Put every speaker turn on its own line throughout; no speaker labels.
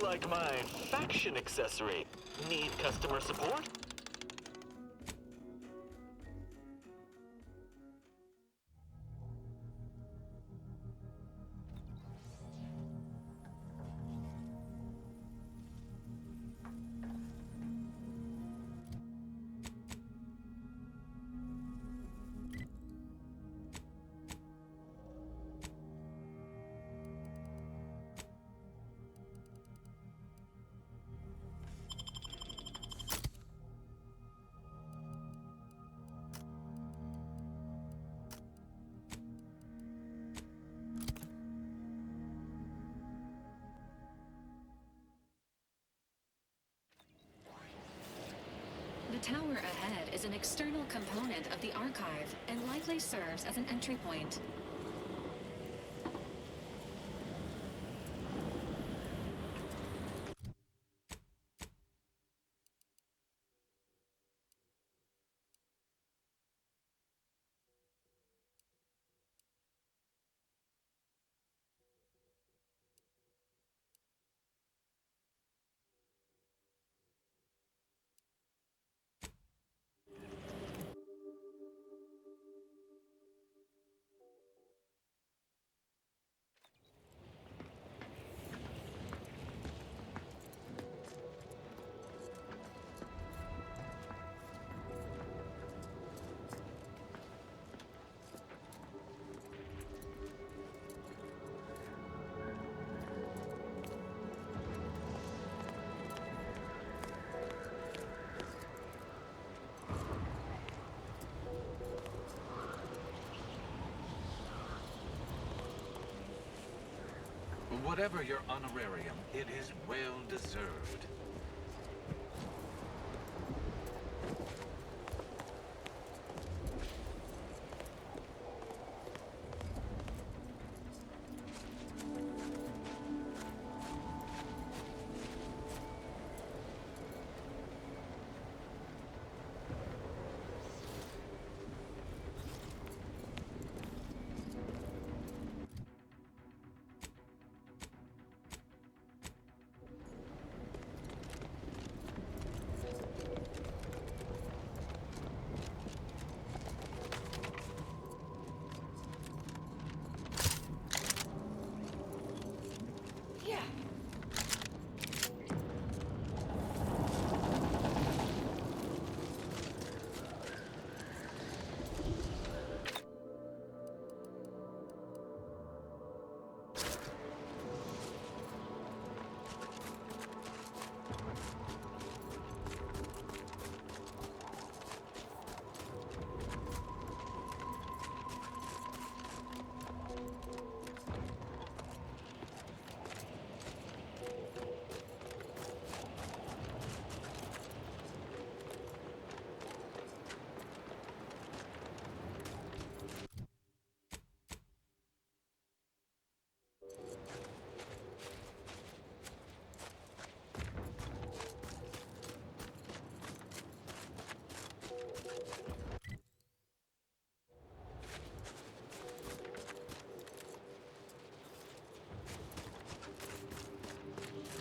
like my faction accessory. Need customer support?
The tower ahead is an external component of the archive and likely serves as an entry point.
Whatever your honorarium, it is well deserved.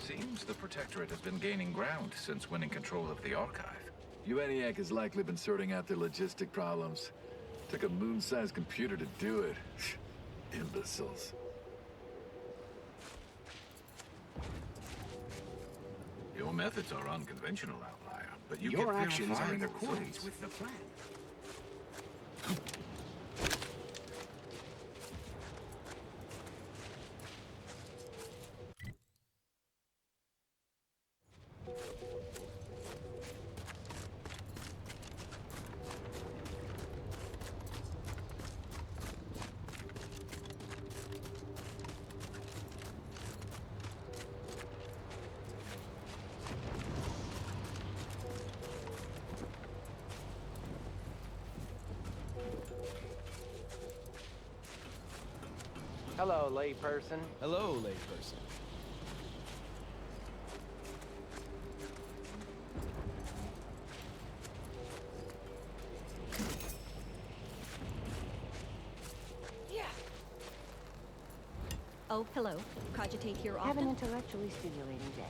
Seems the Protectorate has been gaining ground since winning control of the archive.
ENIAC has likely been sorting out their logistic problems. Took a moon-sized computer to do it. Imbeciles.
Your methods are unconventional, outlier, but you
Your
get
actions are in
verifiable
accordance
results.
with the plan.
Hello, layperson.
Hello, layperson. Oh, hello. Cogitate here
Have
often?
an intellectually stimulating day.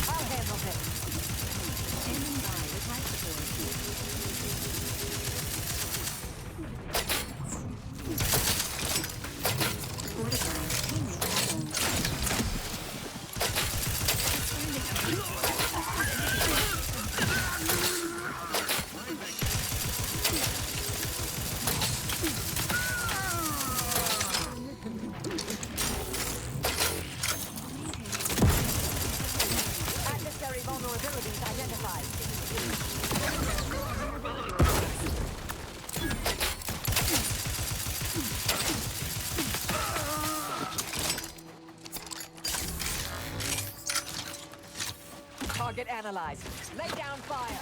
I'll handle this.
Standing by with life support. Fortified teammate problem.
Adversary vulnerabilities identified. Target analyzed. Lay down fire.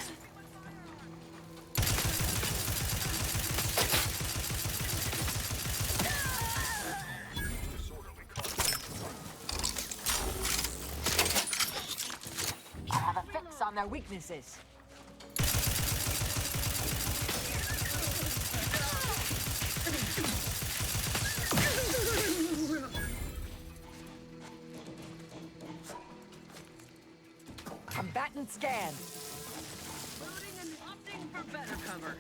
I have a fix on their weaknesses. Combatant scan.
Loading and opting for better cover.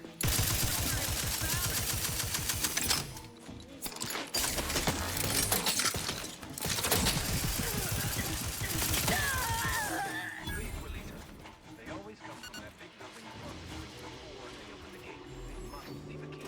They always come from that big building before they open the gate. They must leave a key.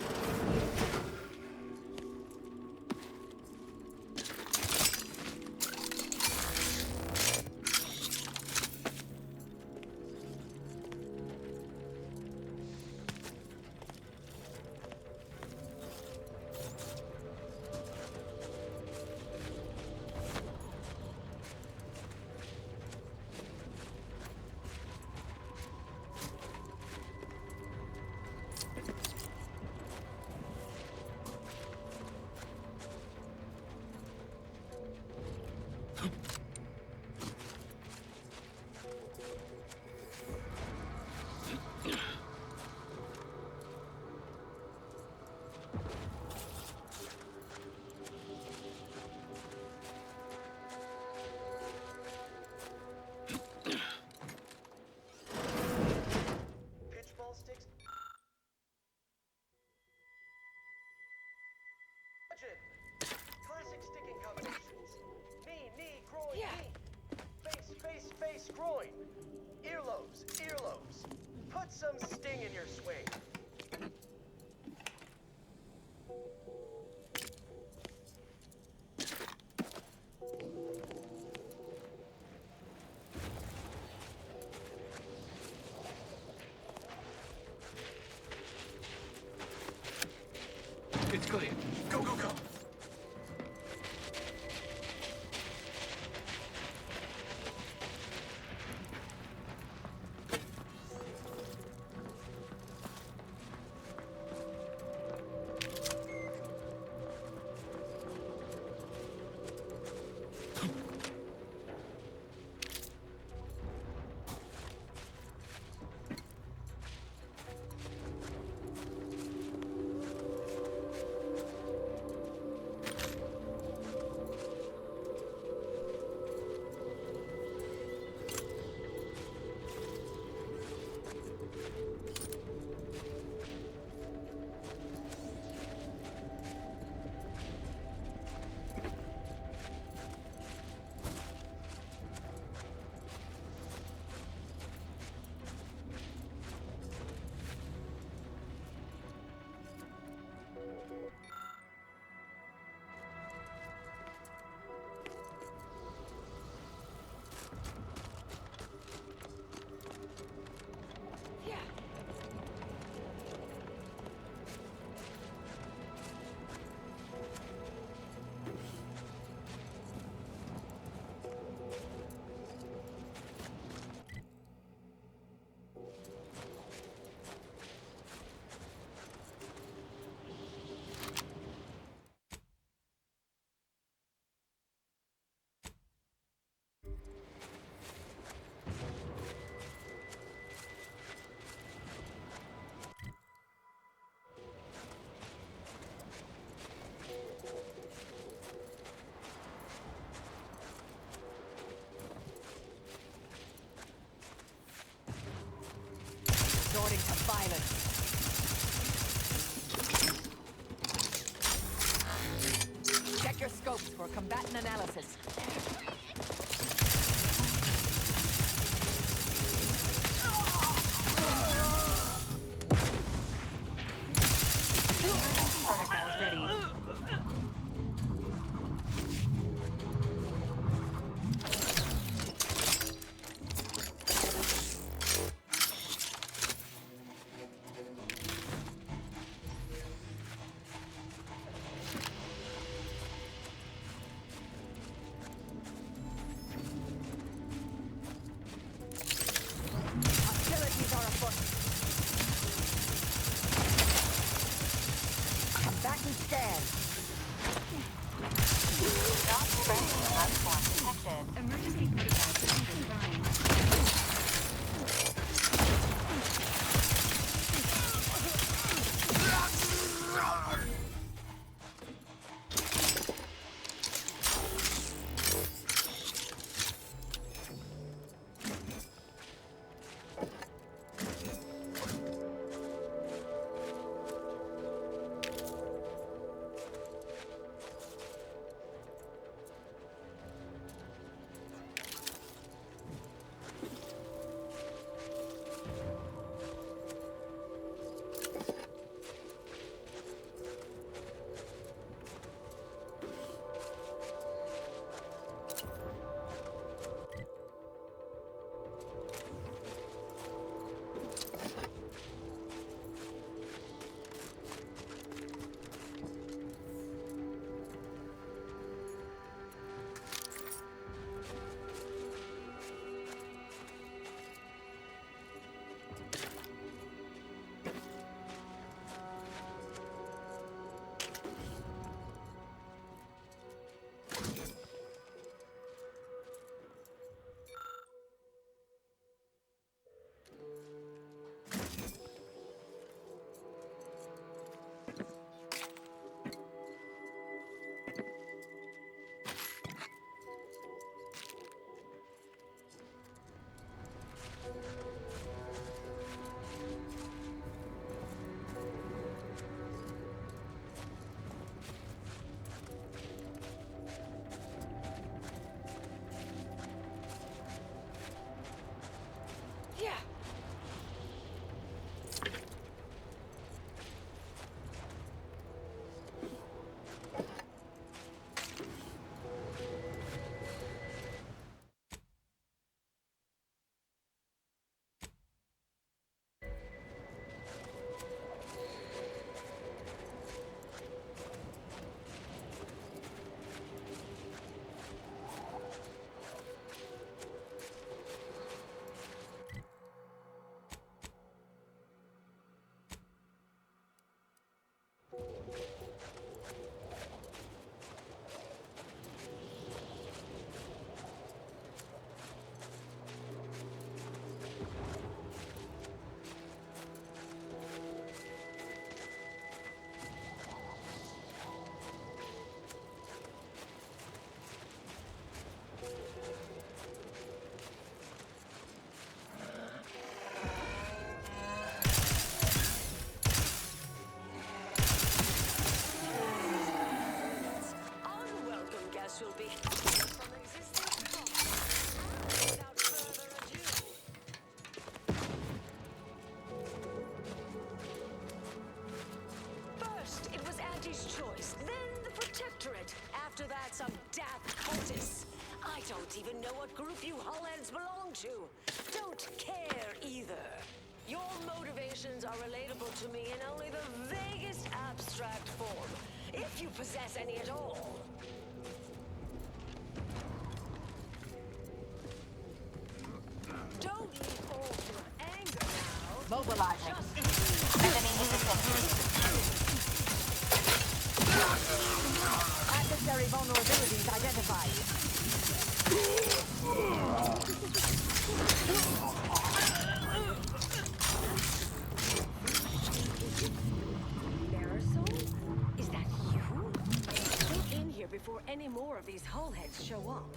Pitchball sticks. Classic sticking combinations. Knee, knee, groin, knee. Face, face, face, groin. Earlobes, earlobes. Put some sting in your swing.
It's clear. Go, go, go.
of violence. Check your scopes for combatant analysis.
Protocols ready.
Hostilities are afoot. Combatant scan.
Not spreading platform detected. Emergency protocol system confirmed.
don't even know what group you Hullheads belong to. Don't care either. Your motivations are relatable to me in only the vaguest abstract form, if you possess any at all. Don't leave all your anger now.
Mobilizing. Adversary vulnerabilities identified.
Marisol? Is that you? Get in here before any more of these Hullheads show up.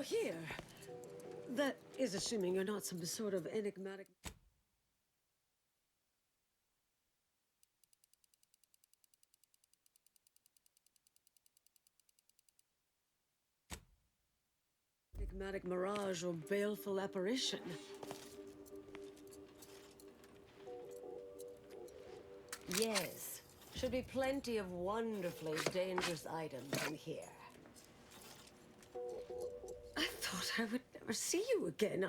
you're here. That is assuming you're not some sort of enigmatic... enigmatic mirage or baleful apparition. Yes. Should be plenty of wonderfully dangerous items in here. I thought I would never see you again.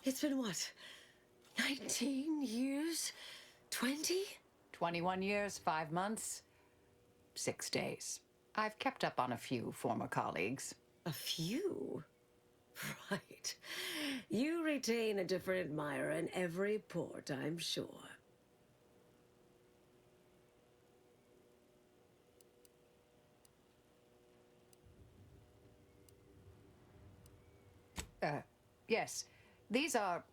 It's been what? 19 years? 20?
21 years, 5 months, 6 days. I've kept up on a few former colleagues.
A few? Right. You retain a different admirer in every port, I'm sure.
Yes. These are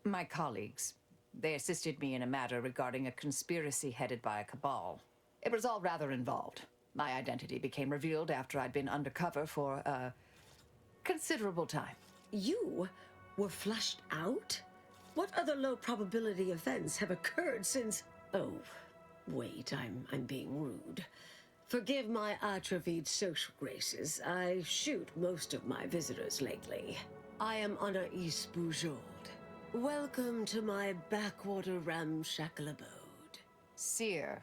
my colleagues. They assisted me in a matter regarding a conspiracy headed by a cabal. It was all rather involved. My identity became revealed after I'd been undercover for a considerable time.
You were flushed out? What other low probability events have occurred since... Oh, wait, I'm being rude. Forgive my atrophied social graces. I shoot most of my visitors lately. I am Anaïs Boujold. Welcome to my backwater ramshackle abode.
Seer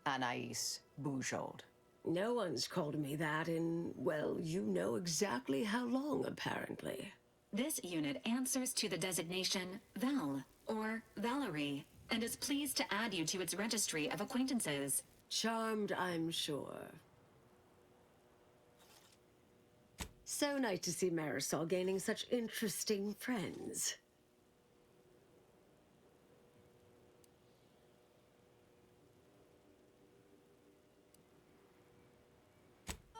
Anaïs Boujold.
No one's called me that in, well, you know exactly how long, apparently.
This unit answers to the designation Val, or Valerie, and is pleased to add you to its registry of acquaintances.
Charmed, I'm sure. So nice to see Marisol gaining such interesting friends.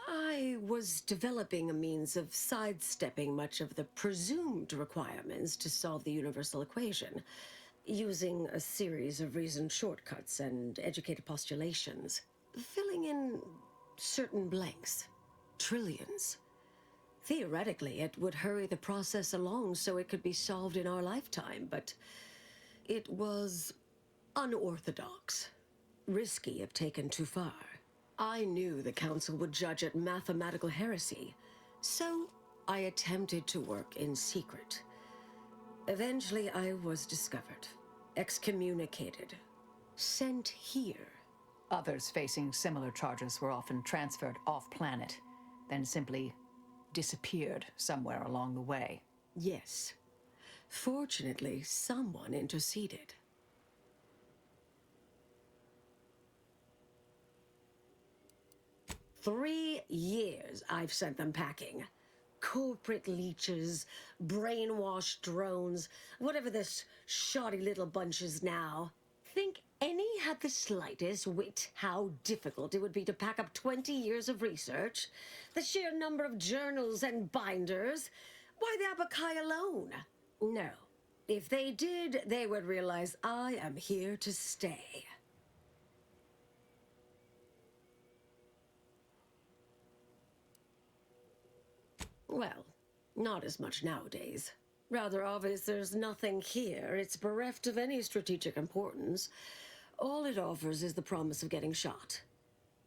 I was developing a means of sidestepping much of the presumed requirements to solve the universal equation, using a series of reasoned shortcuts and educated postulations, filling in certain blanks. Trillions. Theoretically, it would hurry the process along so it could be solved in our lifetime, but it was unorthodox, risky if taken too far. I knew the Council would judge it mathematical heresy, so I attempted to work in secret. Eventually, I was discovered, excommunicated, sent here.
Others facing similar charges were often transferred off-planet, then simply disappeared somewhere along the way.
Yes. Fortunately, someone interceded. "3 years I've sent them packing. Corporate leeches, brainwashed drones, whatever this shoddy little bunch is now. Think any had the slightest wit how difficult it would be to pack up 20 years of research? The sheer number of journals and binders? Why the Abakai alone? No. If they did, they would realize I am here to stay." Well, not as much nowadays. Rather obvious there's nothing here. It's bereft of any strategic importance. All it offers is the promise of getting shot.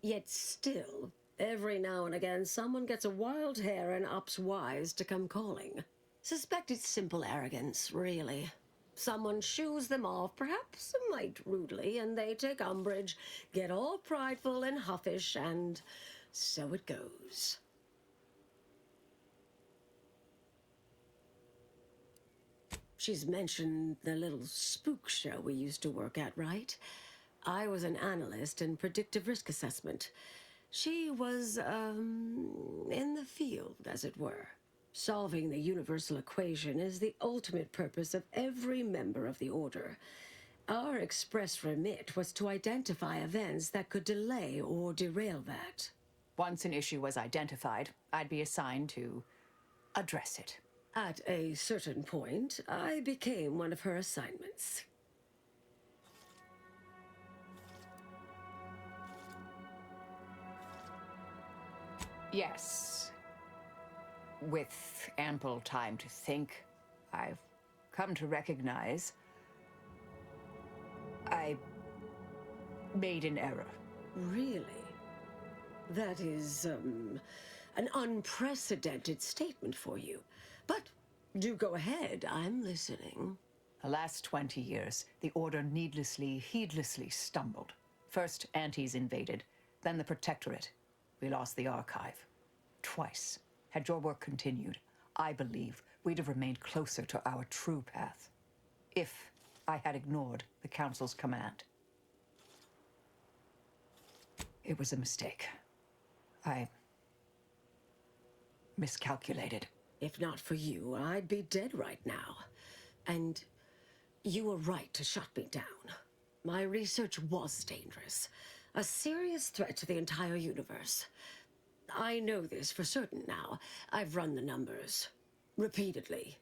Yet still, every now and again, someone gets a wild hair and opts wise to come calling. Suspect it's simple arrogance, really. Someone shoos them off, perhaps a mite rudely, and they take umbrage, get all prideful and huffish, and so it goes. She's mentioned the little spook show we used to work at, right? I was an analyst in predictive risk assessment. She was, in the field, as it were. Solving the universal equation is the ultimate purpose of every member of the Order. Our express remit was to identify events that could delay or derail that.
Once an issue was identified, I'd be assigned to address it.
At a certain point, I became one of her assignments.
Yes. With ample time to think, I've come to recognize I made an error.
Really? That is, an unprecedented statement for you. But do go ahead, I'm listening.
The last 20 years, the Order needlessly, heedlessly stumbled. First, Antes invaded, then the Protectorate. We lost the Archive. Twice. Had your work continued, I believe we'd have remained closer to our true path. If I had ignored the Council's command. It was a mistake. I miscalculated.
If not for you, I'd be dead right now. And you were right to shut me down. My research was dangerous. A serious threat to the entire universe. I know this for certain now. I've run the numbers. Repeatedly.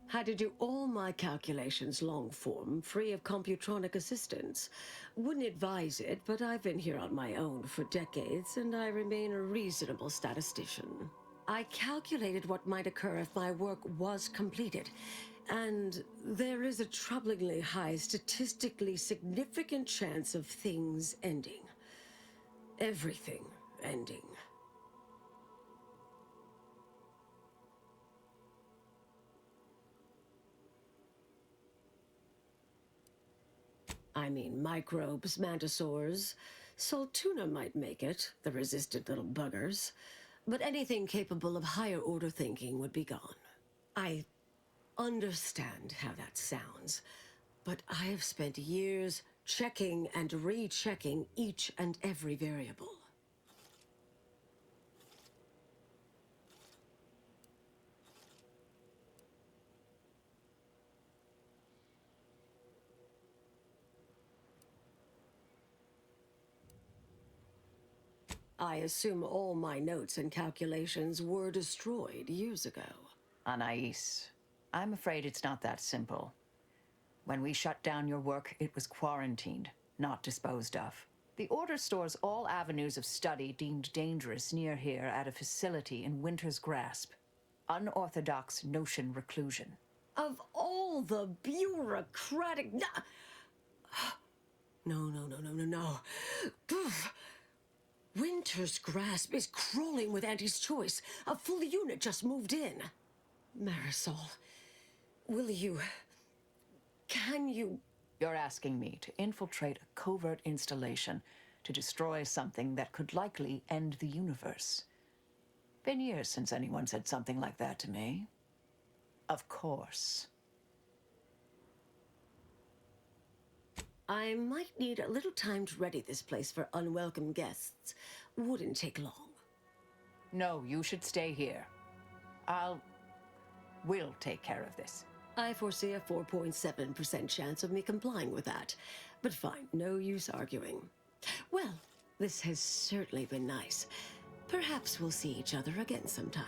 Had to do all my calculations long form, free of computronic assistance. Wouldn't advise it, but I've been here on my own for decades, and I remain a reasonable statistician. I calculated what might occur if my work was completed, and there is a troublingly high, statistically significant chance of things ending. Everything ending. I mean, microbes, mantisaurs. Soltuna might make it, the resistant little buggers. But anything capable of higher order thinking would be gone. I understand how that sounds, but I have spent years checking and rechecking each and every variable. I assume all my notes and calculations were destroyed years ago.
Anais, I'm afraid it's not that simple. When we shut down your work, it was quarantined, not disposed of. The Order stores all avenues of study deemed dangerous near here at a facility in Winter's Grasp. Unorthodox notion reclusion.
Of all the bureaucratic... No. Winter's Grasp is crawling with Auntie's choice. A full unit just moved in. Marisol, will you... Can you...
You're asking me to infiltrate a covert installation to destroy something that could likely end the universe. Been years since anyone said something like that to me. Of course.
I might need a little time to ready this place for unwelcome guests. Wouldn't take long.
No, you should stay here. We'll take care of this.
I foresee a 4.7% chance of me complying with that. But fine, no use arguing. Well, this has certainly been nice. Perhaps we'll see each other again sometime.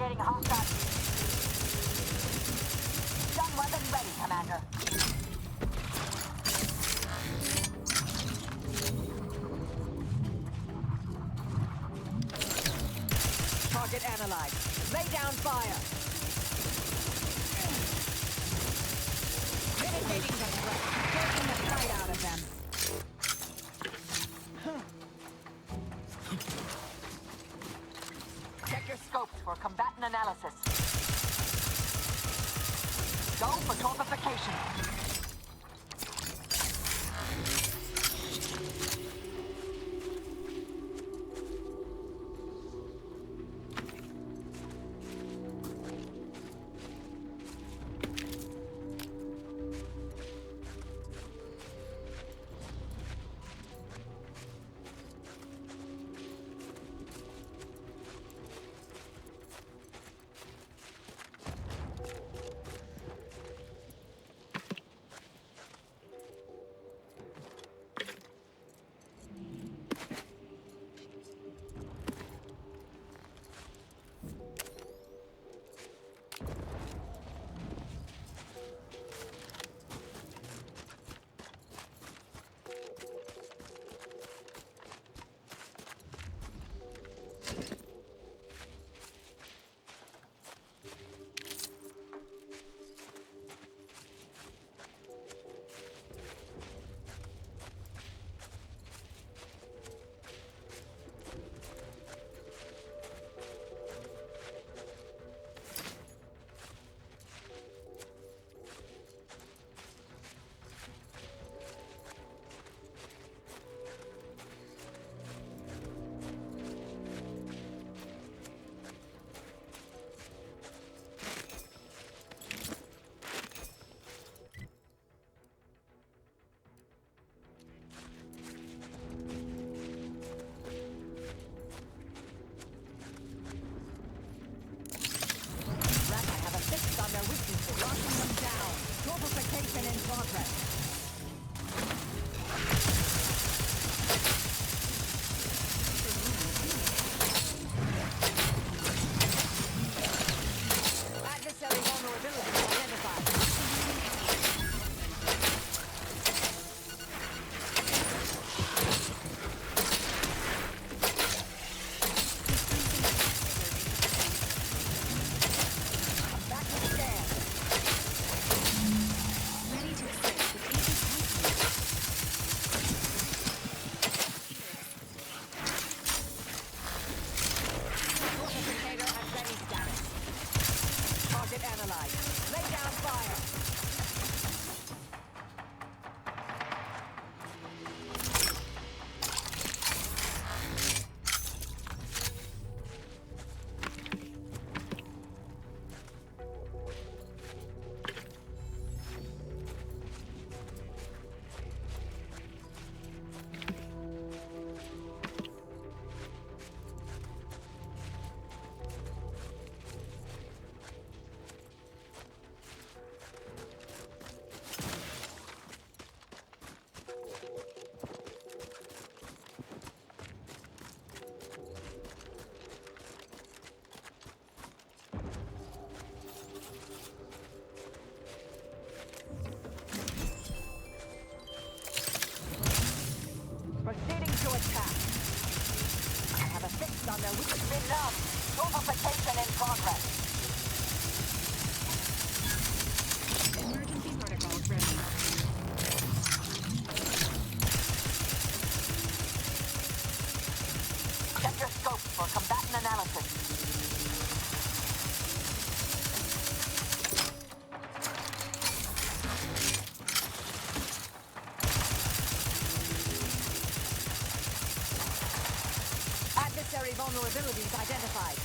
Investigating hostile. Stun weapon ready, Commander.
Target analyzed. Lay down fire. Mitigating the threat. Taking the fight out of them.
Check your scopes for combatant analysis. Go for torpification. Enough. Torpification in progress.
Emergency protocols ready.
Check your scopes for combatant analysis.
Adversary vulnerabilities identified.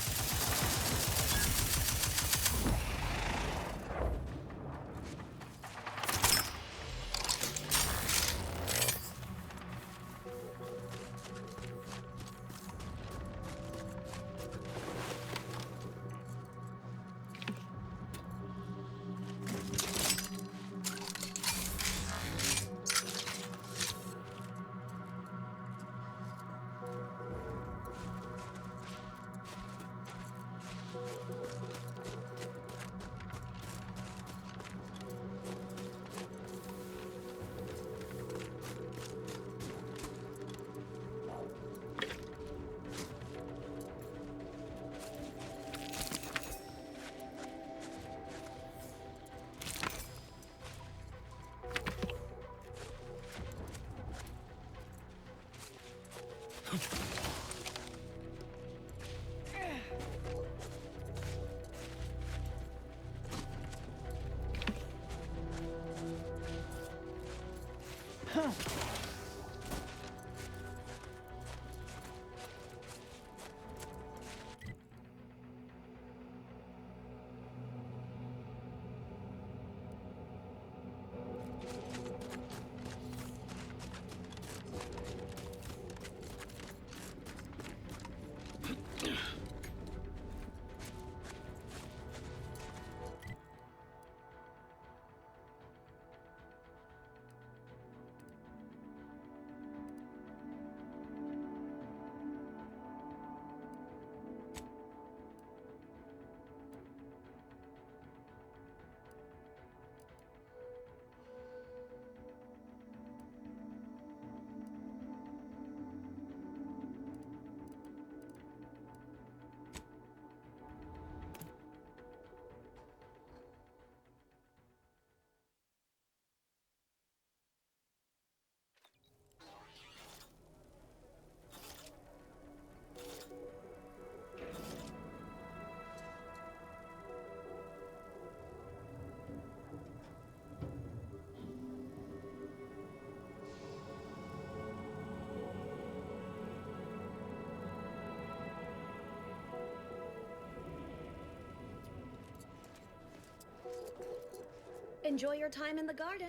Enjoy your time in the garden.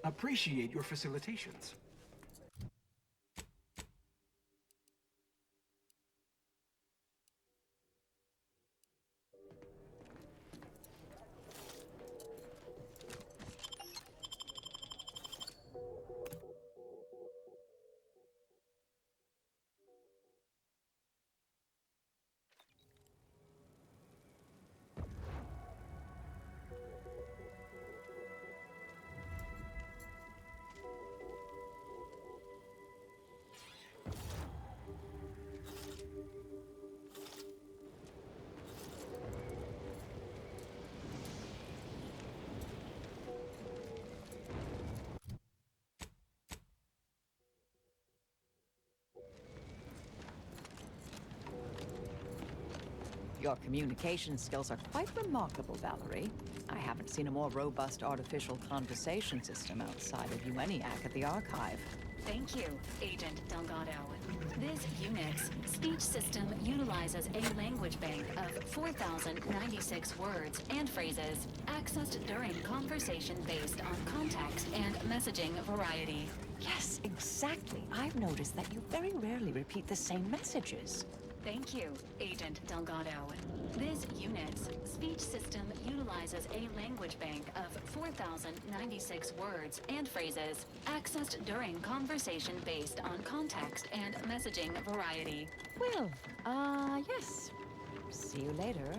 Appreciate your facilitations.
Your communication skills are quite remarkable, Valerie. I haven't seen a more robust artificial conversation system outside of UNIAC at the archive.
Thank you, Agent Delgado. This Unix speech system utilizes a language bank of 4,096 words and phrases accessed during conversation based on context and messaging variety.
Yes, exactly. I've noticed that you very rarely repeat the same messages.
Thank you, Agent Delgado. This Unix speech system utilizes a language bank of 4,096 words and phrases accessed during conversation based on context and messaging variety.
Well, yes. See you later.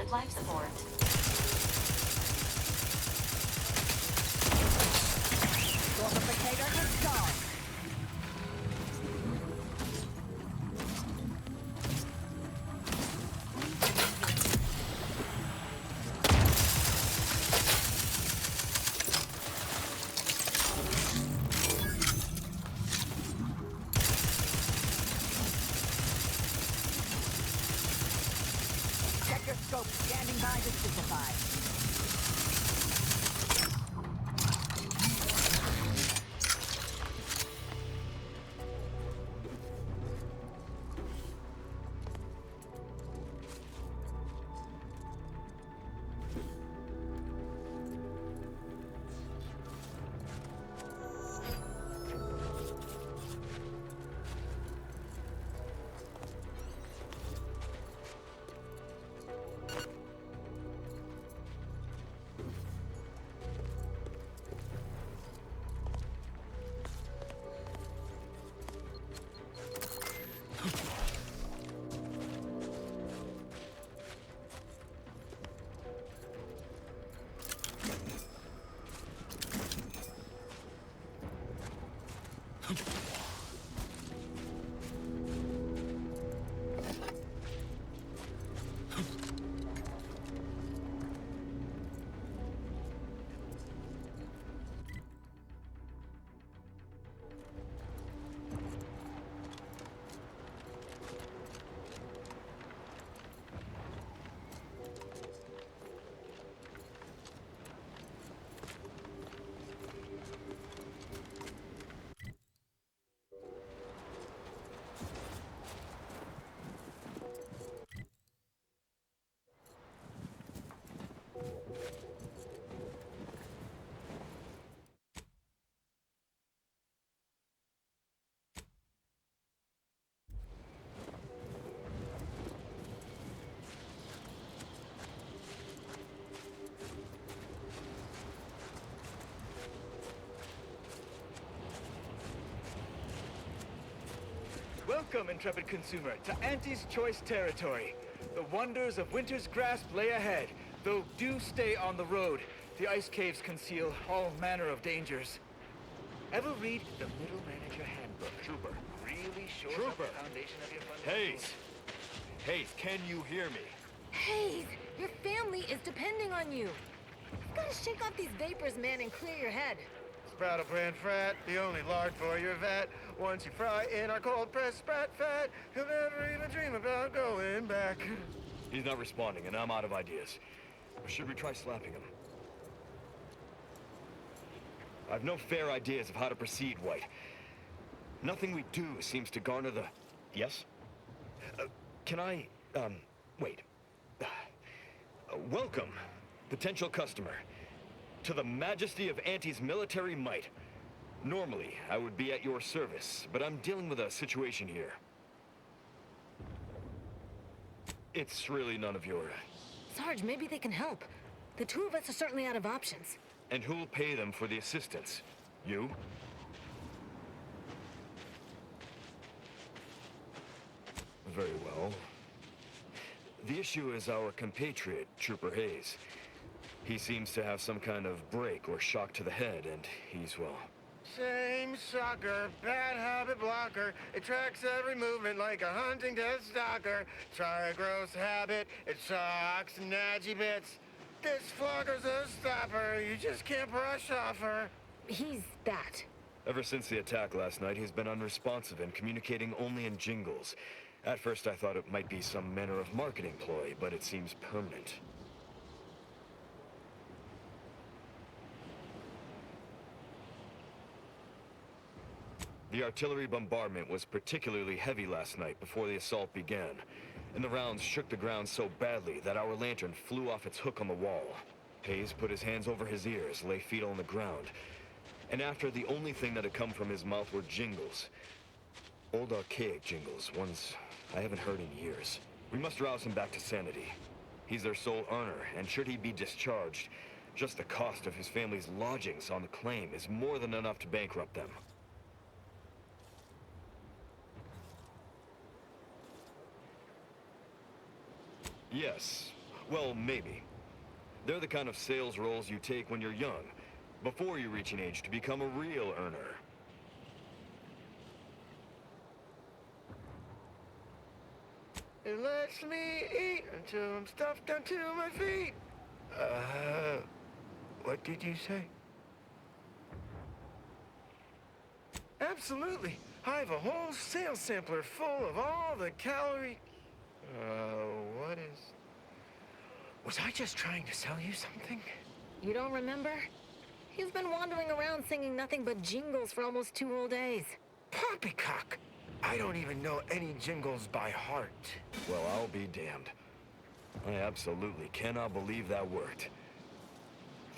with life support.
Torpificator installed. Check your scope. Standing by to simplify.
Welcome, intrepid consumer, to Auntie's Choice territory. The wonders of winter's grasp lay ahead, though do stay on the road. The ice caves conceal all manner of dangers. Ever read the Middle Manager Handbook?
Trooper.
Really shows up
Trooper.
the foundation of your fundamentals.
Hayes! Hayes, can you hear me?
Hayes, your family is depending on you. You've got to shake off these vapors, man, and clear your head.
Sprout a brand frat, the only lard for your vat. Once you fry in our cold pressed sprat fat, you'll never even dream about going back.
He's not responding, and I'm out of ideas. Or should we try slapping him? I've no fair ideas of how to proceed, White. Nothing we do seems to garner the... Yes? Can I, wait. Welcome, potential customer, to the majesty of Auntie's military might. Normally, I would be at your service, but I'm dealing with a situation here. It's really none of your...
Sarge, maybe they can help. The two of us are certainly out of options.
And who'll pay them for the assistance? You? Very well. The issue is our compatriot, Trooper Hayes. He seems to have some kind of break or shock to the head, and he's, well...
Same sucker, bad habit blocker. It tracks every movement like a hunting death stalker. Try a gross habit, it sucks nadgy bits. This flogger's a stopper, you just can't brush off her.
He's that.
Ever since the attack last night, he's been unresponsive and communicating only in jingles. At first I thought it might be some manner of marketing ploy, but it seems permanent. The artillery bombardment was particularly heavy last night before the assault began, and the rounds shook the ground so badly that our lantern flew off its hook on the wall. Hayes put his hands over his ears, lay feet on the ground, and after the only thing that had come from his mouth were jingles. Old archaic jingles, ones I haven't heard in years. We must rouse him back to sanity. He's their sole earner, and should he be discharged, just the cost of his family's lodgings on the claim is more than enough to bankrupt them. Yes. Well, maybe. They're the kind of sales roles you take when you're young, before you reach an age to become a real earner.
It lets me eat until I'm stuffed onto my feet. What did you say? Absolutely. I have a whole sales sampler full of all the calorie... what is... Was I just trying to sell you something?
You don't remember? He's been wandering around singing nothing but jingles for almost 2 whole days.
Poppycock! I don't even know any jingles by heart.
Well, I'll be damned. I absolutely cannot believe that worked.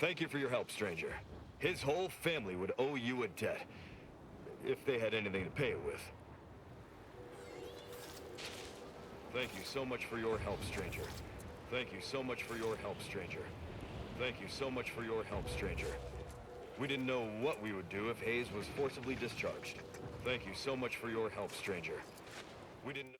Thank you for your help, stranger. His whole family would owe you a debt, if they had anything to pay it with. Thank you so much for your help, stranger. Thank you so much for your help, stranger. Thank you so much for your help, stranger. We didn't know what we would do if Hayes was forcibly discharged. Thank you so much for your help, stranger. We didn't...